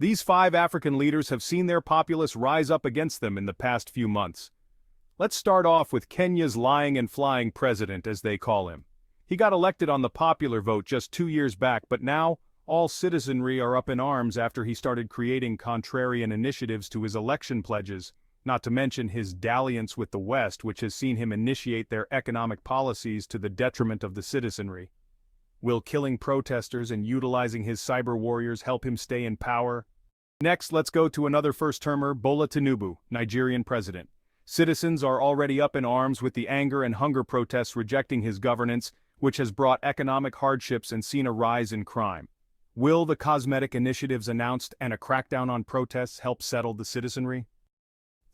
These 5 African leaders have seen their populace rise up against them in the past few months. Let's start off with Kenya's lying and flying president, as they call him. He got elected on the popular vote just 2 years back, but now, all citizenry are up in arms after he started creating contrarian initiatives to his election pledges, not to mention his dalliance with the West, which has seen him initiate their economic policies to the detriment of the citizenry. Will killing protesters and utilizing his cyber warriors help him stay in power? Next, let's go to another first-termer, Bola Tinubu, Nigerian president. Citizens are already up in arms with the anger and hunger protests rejecting his governance, which has brought economic hardships and seen a rise in crime. Will the cosmetic initiatives announced and a crackdown on protests help settle the citizenry?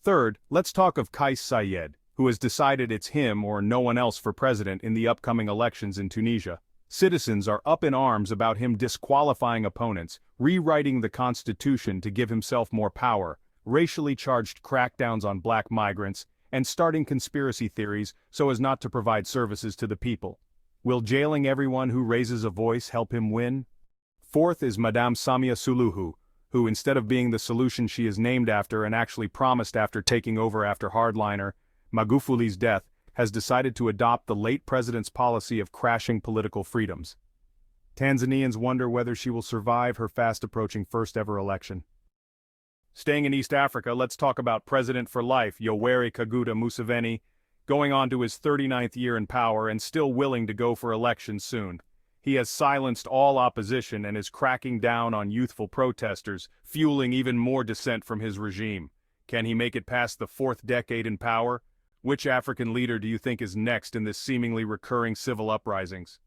Third, let's talk of Kais Saied, who has decided it's him or no one else for president in the upcoming elections in Tunisia. Citizens are up in arms about him disqualifying opponents, rewriting the constitution to give himself more power, racially charged crackdowns on black migrants, and starting conspiracy theories so as not to provide services to the people. Will jailing everyone who raises a voice help him win? Fourth is Madame Samia Suluhu, who instead of being the solution she is named after and actually promised after taking over after hardliner Magufuli's death, has decided to adopt the late president's policy of crashing political freedoms. Tanzanians wonder whether she will survive her fast-approaching first-ever election. Staying in East Africa, let's talk about President for Life Yoweri Kaguta Museveni, going on to his 39th year in power and still willing to go for election soon. He has silenced all opposition and is cracking down on youthful protesters, fueling even more dissent from his regime. Can he make it past the 4th decade in power? Which African leader do you think is next in this seemingly recurring civil uprisings?